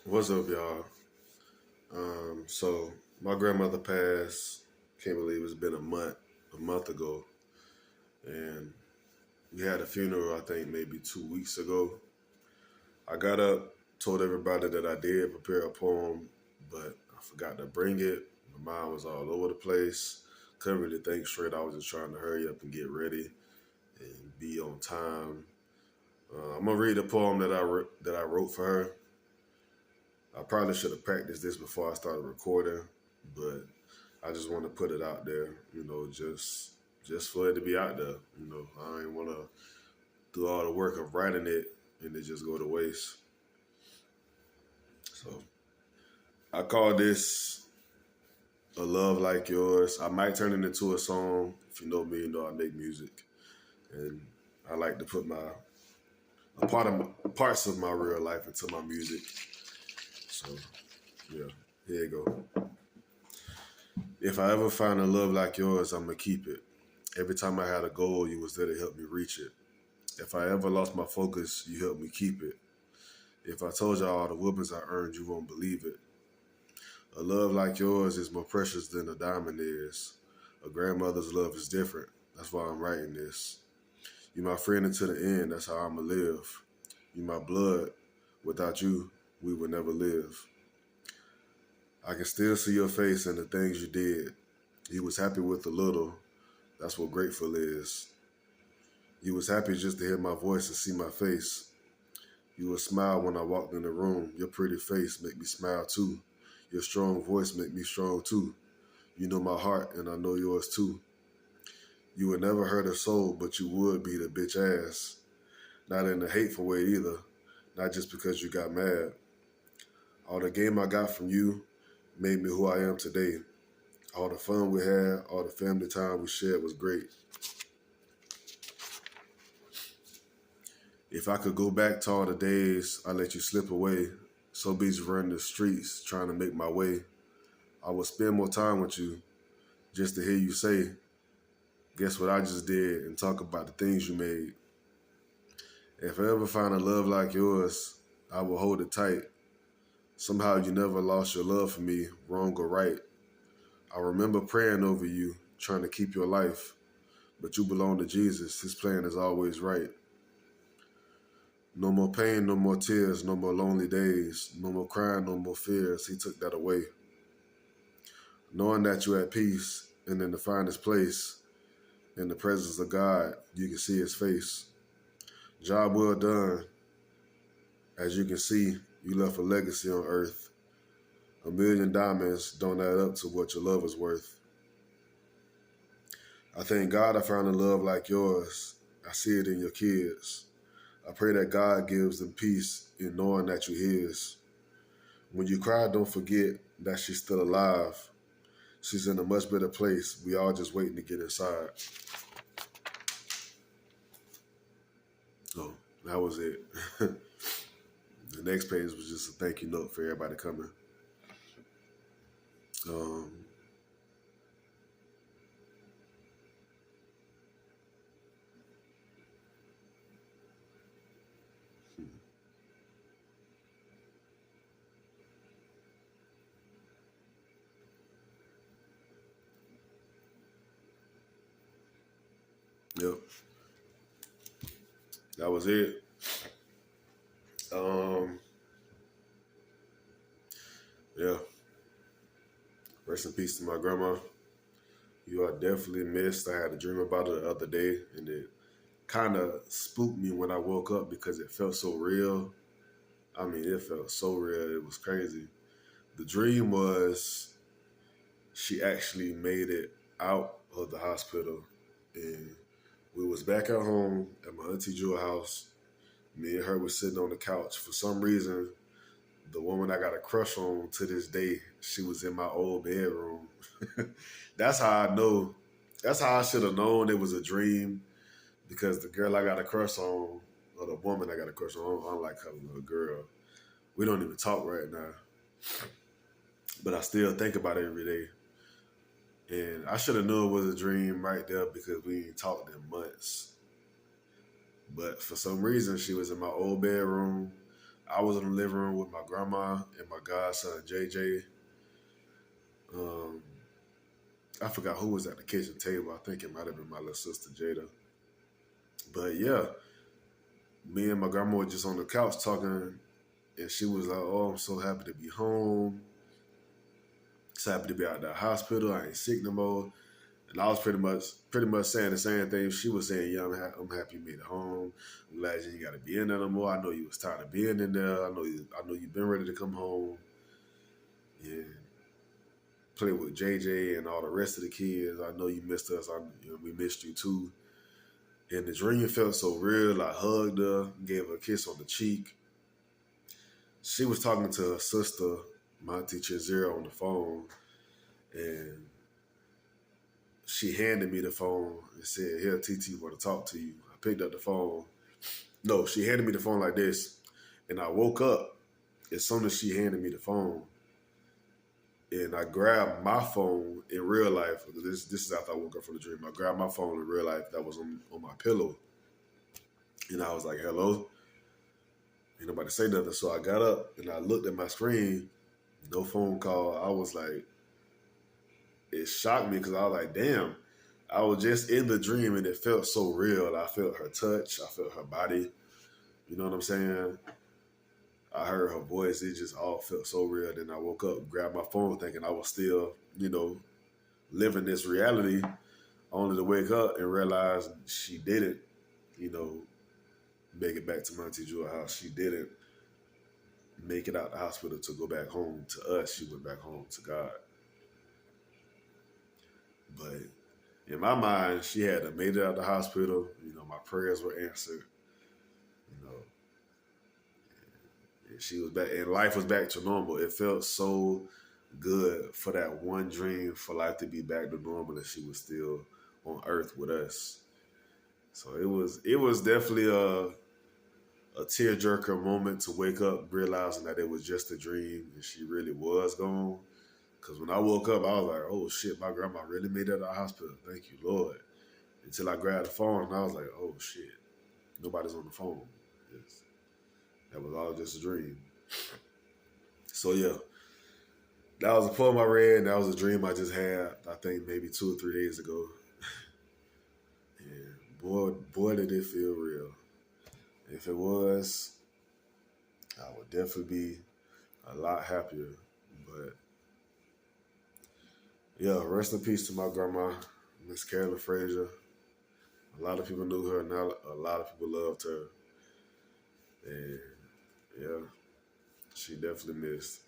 What's up, y'all? So my grandmother passed. Can't believe it's been a month ago, and we had a funeral. I think maybe 2 weeks ago. I got up, told everybody that I did prepare a poem, but I forgot to bring it. My mind was all over the place. Couldn't really think straight. I was just trying to hurry up and get ready and be on time. I'm gonna read the poem that I wrote for her. I probably should have practiced this before I started recording, but I just want to put it out there, just for it to be out there. I ain't want to do all the work of writing it and it just go to waste. So I call this a love like yours. I might turn it into a song. If you know me, you know I make music, and I like to put parts of my real life into my music. So yeah, here you go. If I ever find a love like yours, I'ma keep it. Every time I had a goal, you was there to help me reach it. If I ever lost my focus, you helped me keep it. If I told you all the whoopings I earned, you won't believe it. A love like yours is more precious than a diamond is. A grandmother's love is different. That's why I'm writing this. You my friend until the end, that's how I'ma live. You my blood. Without you, we would never live. I can still see your face and the things you did. You was happy with the little. That's what grateful is. You was happy just to hear my voice and see my face. You would smile when I walked in the room. Your pretty face make me smile too. Your strong voice make me strong too. You know my heart and I know yours too. You would never hurt a soul, but you would beat a bitch ass. Not in a hateful way either. Not just because you got mad. All the game I got from you made me who I am today. All the fun we had, all the family time we shared was great. If I could go back to all the days I let you slip away, so busy running the streets trying to make my way, I would spend more time with you just to hear you say, guess what I just did, and talk about the things you made. If I ever find a love like yours, I will hold it tight. Somehow you never lost your love for me, wrong or right. I remember praying over you, trying to keep your life, but you belong to Jesus. His plan is always right. No more pain, no more tears, no more lonely days, no more crying, no more fears. He took that away. Knowing that you're at peace and in the finest place, in the presence of God, you can see his face. Job well done. As you can see, you left a legacy on earth. 1,000,000 diamonds don't add up to what your love is worth. I thank God I found a love like yours. I see it in your kids. I pray that God gives them peace in knowing that you're his. When you cry, don't forget that she's still alive. She's in a much better place. We all just waiting to get inside. So that was it. The next page was just a thank you note for everybody coming. Um, yep, that was it. Um, yeah, rest in peace to my grandma. You are definitely missed. I had a dream about her the other day, and it kind of spooked me when I woke up because it felt so real. I mean, it felt so real. It was crazy. The dream was she actually made it out of the hospital, and we was back at home at my auntie Jewel house. Me and her was sitting on the couch. For some reason, the woman I got a crush on to this day, she was in my old bedroom. That's how I know. That's how I should have known it was a dream, because the girl I got a crush on, or the woman I got a crush on, I don't like calling her a girl. We don't even talk right now, but I still think about it every day. And I should have known it was a dream right there because we ain't talked in months. But for some reason, she was in my old bedroom. I was in the living room with my grandma and my godson JJ. Um, I forgot who was at the kitchen table. I think it might have been my little sister Jada. But yeah, me and my grandma were just on the couch talking, and she was like, "Oh, I'm so happy to be home. So happy to be out of the hospital. I ain't sick no more." And I was pretty much saying the same thing she was saying. Yeah, I'm happy you made it home. I'm glad you ain't got to be in there no more. I know you was tired of being in there. I know you've been ready to come home. Yeah, play with JJ and all the rest of the kids. I know you missed us. We missed you too. And the dream felt so real. I hugged her, gave her a kiss on the cheek. She was talking to her sister, my teacher Zero, on the phone, and she handed me the phone and said, "Here, TT want to talk to you." I picked up the phone. No, she handed me the phone like this, and I woke up as soon as she handed me the phone. And I grabbed my phone in real life. This is after I woke up from the dream. I grabbed my phone in real life that was on my pillow. And I was like, "Hello?" Ain't nobody say nothing. So I got up and I looked at my screen. No phone call. I was like, it shocked me because I was like, damn. I was just in the dream and it felt so real. I felt her touch. I felt her body. You know what I'm saying? I heard her voice. It just all felt so real. Then I woke up, grabbed my phone thinking I was still, living this reality, only to wake up and realize she didn't, make it back to my Auntie Jewel's house. She didn't make it out the hospital to go back home to us. She went back home to God. But in my mind, she had to made it out the hospital. My prayers were answered. And she was back, and life was back to normal. It felt so good for that one dream for life to be back to normal, and she was still on earth with us. So it was definitely a tearjerker moment to wake up realizing that it was just a dream and she really was gone. Because when I woke up, I was like, "Oh shit, my grandma really made it out of the hospital. Thank you, Lord." Until I grabbed the phone and I was like, "Oh shit, nobody's on the phone." That was all just a dream. So yeah, that was a poem I read. That was a dream I just had, I think maybe 2 or 3 days ago. And boy, did it feel real. If it was, I would definitely be a lot happier. But yeah, rest in peace to my grandma, Miss Carolyn Frazier. A lot of people knew her, and a lot of people loved her. And yeah, she definitely missed.